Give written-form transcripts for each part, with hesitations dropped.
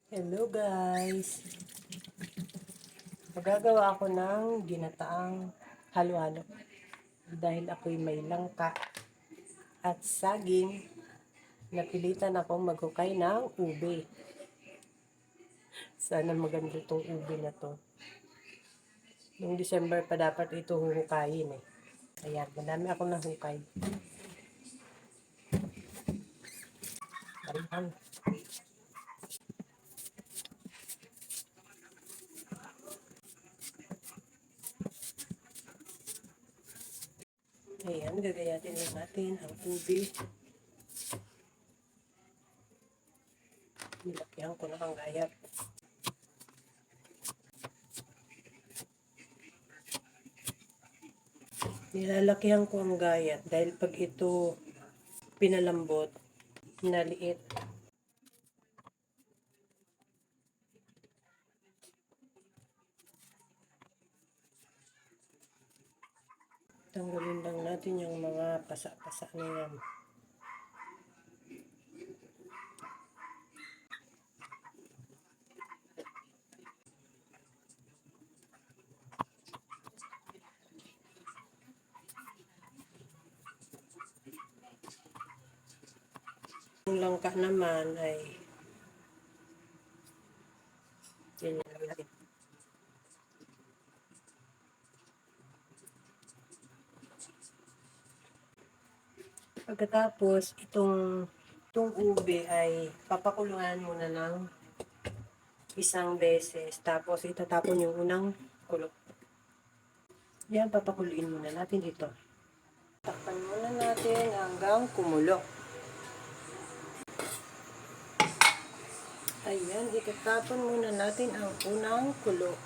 Hello guys! Magagawa ako ng ginataang halo-halo dahil ako'y may langka at saging. Napilitan akong maghukay ng ube. Sana maganda itong ube na to. Noong December pa dapat ito huhukayin eh. Ayan, madami akong nahukay. Ayan. Ayan, gagayatin lang natin ang ube. Nilakyan ko na ang gayat. Nilalakihan ko ang gayat dahil pag ito pinalambot, naliit. Tanggalin lang natin yung mga pasa-pasa na yan. Yung langka naman ay yan yung lagay natin. Pagkatapos, itong ube ay papakuluan muna ng isang beses. Tapos, itatapon yung unang kulo. Yan, papakuluin muna natin ito. Takpan muna natin hanggang kumulo. Ayan, itatapon muna natin ang unang kulo.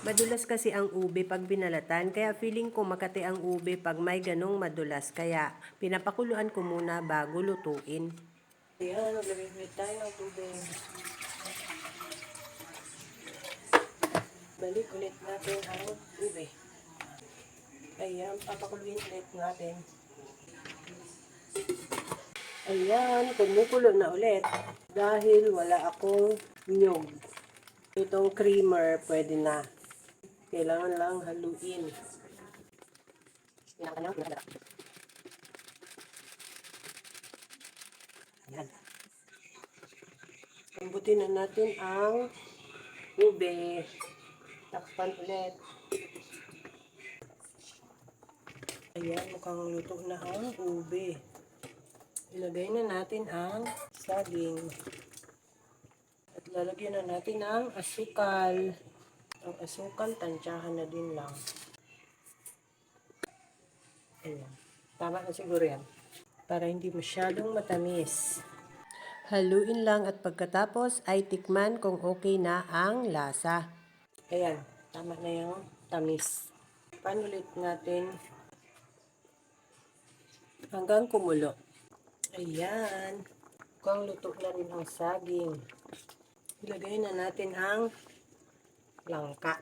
Madulas kasi ang ube pag binalatan, kaya feeling ko makati ang ube pag may ganong madulas. Kaya pinapakuluan ko muna bago lutuin. Ayan, maglagay tayo ng tubig. Balik ulit natin ang ube. Ayan, papakuluin ulit natin. Ayan, kumukulo na ulit. Dahil wala akong nyog. Itong creamer, pwede na. Kailangan lang haluin. Ayan. Lambutin na natin ang ube. Takpan ulit. Ayan, mukhang luto na ang ube. Ilagay na natin ang saging. At lalagyan na natin ang asukal. Ang asukal, tansyahan na din lang. Ayan. Tama na siguro yan. Para hindi masyadong matamis. Haluin lang at pagkatapos ay tikman kung okay na ang lasa. Ayan, tama na yung tamis. Panulit natin hanggang kumulo. Ayan. Mukhang luto na rin ang saging. Ilagay na natin ang langka.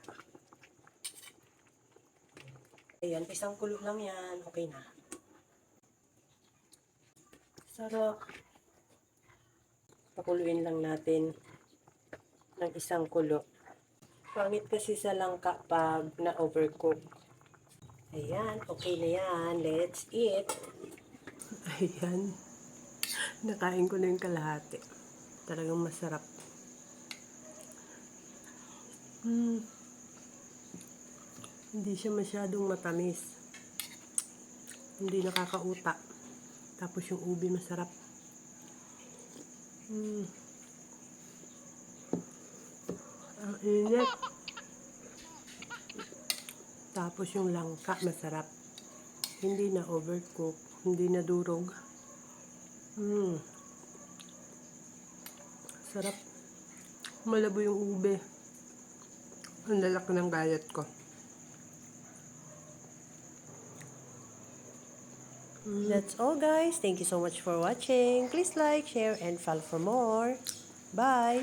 Ayan, isang kulo lang yan. Okay na. Sarap. Pakuluin lang natin ng isang kulo. Pangit kasi sa langka pag na-overcook. Ayan, okay na yan. Let's eat. Ayan. Nakain ko na yung kalahati. Talagang masarap. Hindi siya masyadong matamis. Hindi nakakauta. Tapos yung ube masarap. Ang init. Tapos yung langka masarap. Hindi na overcook. Hindi na durog. Sarap. Malabo yung ube. Ang lalaki ng gayat ko. That's all guys. Thank you so much for watching. Please like, share, and follow for more. Bye!